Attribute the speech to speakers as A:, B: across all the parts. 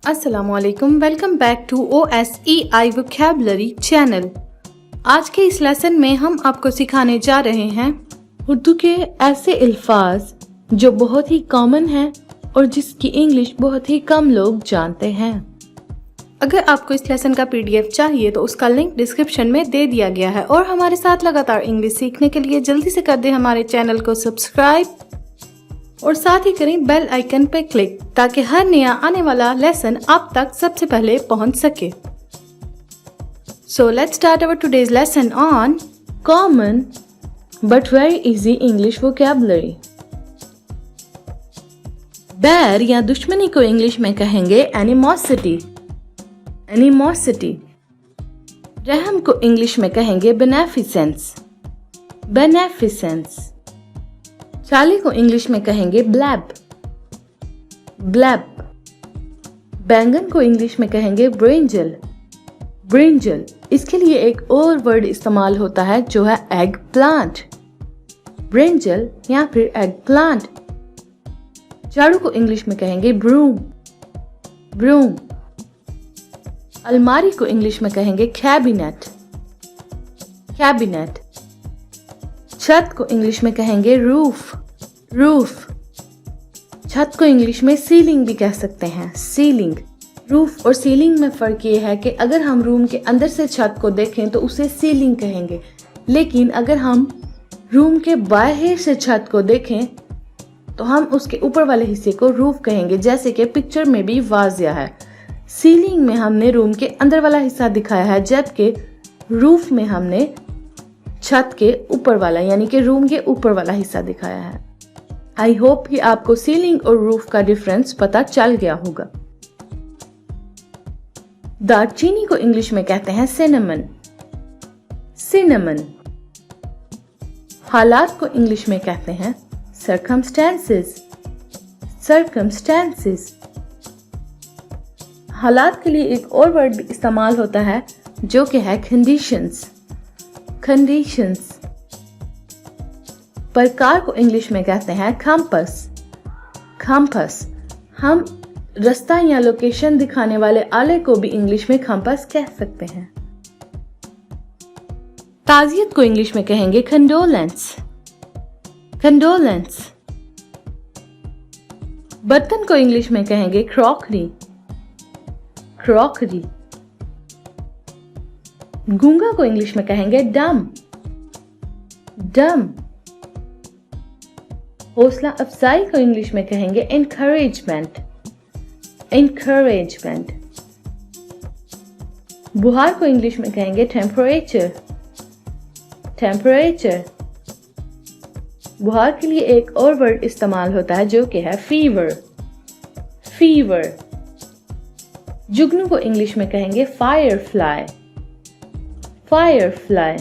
A: अस्सलामुअलैकुम, welcome back to OSEI vocabulary channel. आज के इस लेसन में हम आपको सिखाने जा रहे हैं उर्दू के ऐसे अल्फाज जो बहुत ही कॉमन हैं और जिसकी इंग्लिश बहुत ही कम लोग जानते हैं। अगर आपको इस लेसन का PDF चाहिए तो उसका लिंक डिस्क्रिप्शन में दे दिया गया है और हमारे साथ लगातार इंग्लिश सीखने के लिए जल्दी से कर दें हमारे चैनल को सब्सक्राइब और साथ ही करें बेल आइकन पे क्लिक ताकि हर नया आने वाला लेसन आप तक सबसे पहले पहुंच सके। So let's start our today's lesson on common but very easy English vocabulary. बैर या दुश्मनी को इंग्लिश में कहेंगे एनिमोसिटी। एनिमोसिटी। रहम को इंग्लिश में कहेंगे बेनेफिसेंस। बेनेफिसेंस। चाली को इंग्लिश में कहेंगे ब्लैब। ब्लैब। बैंगन को इंग्लिश में कहेंगे ब्रिंजल। ब्रिंजल। इसके लिए एक और वर्ड इस्तेमाल होता है जो है एग प्लांट। ब्रिंजल या फिर एग प्लांट। झाड़ू को इंग्लिश में कहेंगे ब्रूम। ब्रूम। अलमारी को इंग्लिश में कहेंगे कैबिनेट। कैबिनेट। छत को इंग्लिश में कहेंगे रूफ। रूफ। छत को इंग्लिश में सीलिंग भी कह सकते हैं। सीलिंग। रूफ और सीलिंग में फर्क ये है कि अगर हम रूम के अंदर से छत को देखें तो उसे सीलिंग कहेंगे, लेकिन अगर हम रूम के बाहर से छत को देखें तो हम उसके ऊपर वाले हिस्से को रूफ कहेंगे, जैसे कि पिक्चर में भी वाज़िया है। सीलिंग में हमने रूम के अंदर वाला हिस्सा दिखाया है, जबकि रूफ में हमने छत के ऊपर वाला यानी कि रूम के ऊपर वाला हिस्सा दिखाया है। आई होप कि आपको सीलिंग और रूफ का डिफरेंस पता चल गया होगा। दालचीनी को इंग्लिश में कहते हैं सिनेमन। सिनेमन। हालात को इंग्लिश में कहते हैं सर्कमस्टेंसेस। सर्कमस्टेंसेस। हालात के लिए एक और वर्ड भी इस्तेमाल होता है जो कि है कंडीशंस। कंडीशंस। प्रकार को इंग्लिश में कहते हैं कंपास। कंपास। हम रास्ता या लोकेशन दिखाने वाले आले को भी इंग्लिश में कंपास कह सकते हैं। ताज़ियत को इंग्लिश में कहेंगे कंडोलेंस। कंडोलेंस। बर्तन को इंग्लिश में कहेंगे क्रॉकरी। क्रॉकरी। गूंगा को इंग्लिश में कहेंगे डम। डम। हौसला अफजाई को इंग्लिश में कहेंगे एनकरेजमेंट। एनकरेजमेंट। बुखार को इंग्लिश में कहेंगे टेम्परेचर। टेम्परेचर। बुखार के लिए एक और वर्ड इस्तेमाल होता है जो कि है फीवर। फीवर। जुगनू को इंग्लिश में कहेंगे फायरफ्लाई। फायरफ्लाई।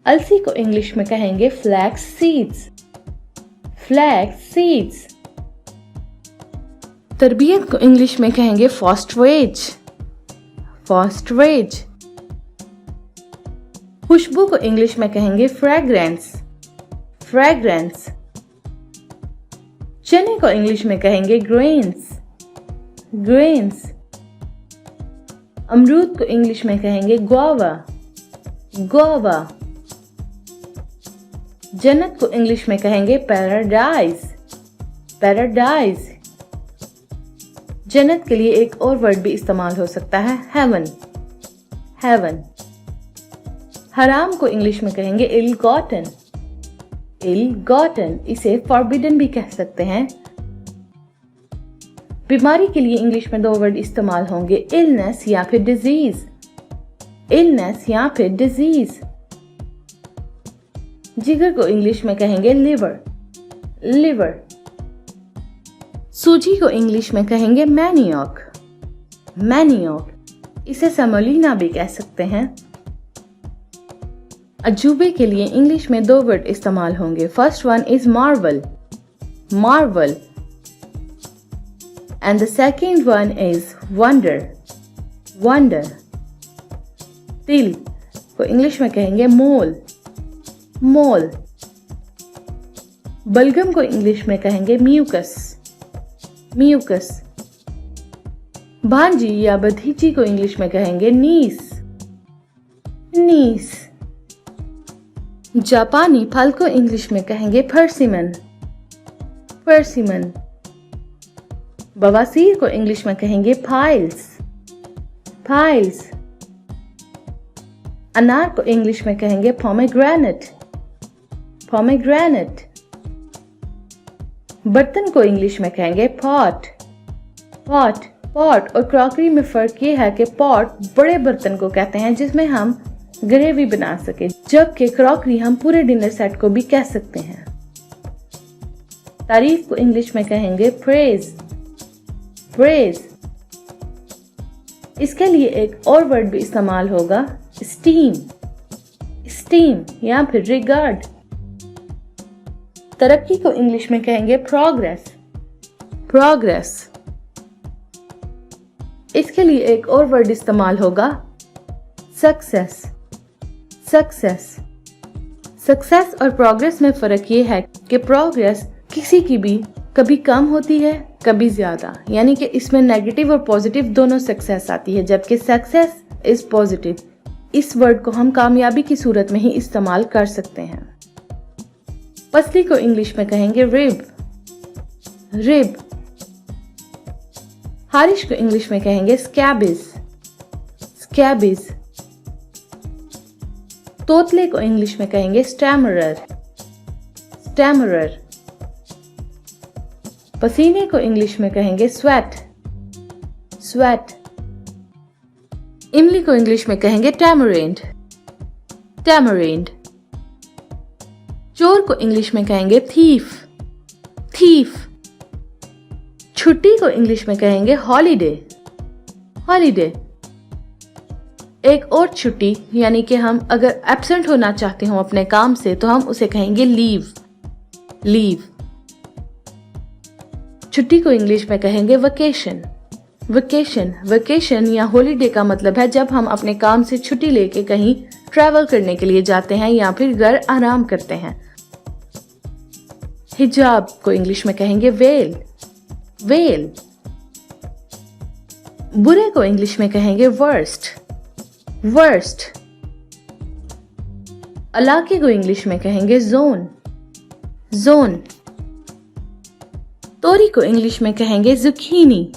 A: अलसी को इंग्लिश में कहेंगे फ्लैक्स सीड्स। Flax seeds. तरबियत को इंग्लिश में कहेंगे फॉस्टरेज। फॉस्टरेज। खुशबू को इंग्लिश में कहेंगे फ्रेग्रेंस। फ्रेग्रेंस। चने को इंग्लिश में कहेंगे ग्रेन्स। ग्रेन्स। अमरूद को इंग्लिश में कहेंगे गुआवा। गुआवा। जन्नत को इंग्लिश में कहेंगे पैराडाइज। पैराडाइज। जन्नत के लिए एक और वर्ड भी इस्तेमाल हो सकता है हेवन। हेवन। हराम को इंग्लिश में कहेंगे इल गॉटन। इल गॉटन। इसे फॉरबिडन भी कह सकते हैं। बीमारी के लिए इंग्लिश में दो वर्ड इस्तेमाल होंगे इलनेस या फिर डिजीज। इलनेस या फिर डिजीज। जिगर को इंग्लिश में कहेंगे लिवर। लिवर। सूजी को इंग्लिश में कहेंगे मैनियोक। मैनियोक। इसे सेमोलिना भी कह सकते हैं। अजूबे के लिए इंग्लिश में दो वर्ड इस्तेमाल होंगे। First one is Marvel. Marvel. And the second one is wonder. Wonder. तिल को इंग्लिश में कहेंगे मोल। मोल। बलगम को इंग्लिश में कहेंगे म्यूकस। म्यूकस। भांजी या भतीजी को इंग्लिश में कहेंगे नीस, नीस। जापानी फल को इंग्लिश में कहेंगे पर्सिमन, पर्सिमन। बवासीर को इंग्लिश में कहेंगे फाइल्स, फाइल्स। अनार को इंग्लिश में कहेंगे पोमेग्रेनेट, पोमेग्रेनेट। बर्तन को इंग्लिश में कहेंगे पॉट, पॉट। पॉट और क्रॉकरी में फर्क ये है कि पॉट बड़े बर्तन को कहते हैं जिसमें हम ग्रेवी बना सके, जबकि क्रॉकरी हम पूरे डिनर सेट को भी कह सकते हैं। तारीफ को इंग्लिश में कहेंगे प्रेज, प्रेज। इसके लिए एक और वर्ड भी इस्तेमाल होगा, स्टीम, स्टीम या फिर रिगार्ड। तरक्की को इंग्लिश में कहेंगे प्रोग्रेस, प्रोग्रेस। इसके लिए एक और वर्ड इस्तेमाल होगा, सक्सेस, सक्सेस। सक्सेस और प्रोग्रेस में फर्क ये है कि प्रोग्रेस किसी की भी कभी कम होती है कभी ज्यादा, यानी कि इसमें नेगेटिव और पॉजिटिव दोनों सक्सेस आती है, जबकि सक्सेस इज पॉजिटिव। इस वर्ड को हम कामयाबी की सूरत में ही इस्तेमाल कर सकते हैं। पसली को इंग्लिश में कहेंगे रिब, रिब। हारिश को इंग्लिश में कहेंगे स्कैबिज, स्कैबिज। तोतले को इंग्लिश में कहेंगे स्टैमरर, स्टैमरर। पसीने को इंग्लिश में कहेंगे स्वेट, स्वेट। इमली को इंग्लिश में कहेंगे टैमरिंड, टैमरिंड। चोर को इंग्लिश में कहेंगे थीफ, थीफ। छुट्टी को इंग्लिश में कहेंगे हॉलीडे, हॉलीडे। एक और छुट्टी यानी कि हम अगर एब्सेंट होना चाहते हो अपने काम से तो हम उसे कहेंगे लीव, लीव। छुट्टी को इंग्लिश में कहेंगे वेकेशन, वेकेशन। वेकेशन या हॉलीडे का मतलब है जब हम अपने काम से छुट्टी लेके कहीं ट्रैवल करने के लिए जाते हैं या फिर घर आराम करते हैं। हिजाब को इंग्लिश में कहेंगे वेल, वेल। बुरे को इंग्लिश में कहेंगे वर्स्ट, वर्स्ट। इलाके को इंग्लिश में कहेंगे जोन, जोन। तोरी को इंग्लिश में कहेंगे जुकीनी,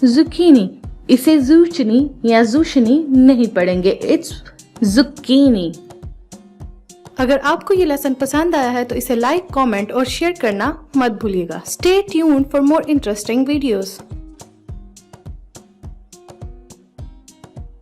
A: जुकीनी। इसे जूचनी या जूशनी नहीं पढ़ेंगे, इट्स जुकीनी। अगर आपको ये लेसन पसंद आया है तो इसे लाइक, कमेंट और शेयर करना मत भूलिएगा। Stay tuned for more interesting videos.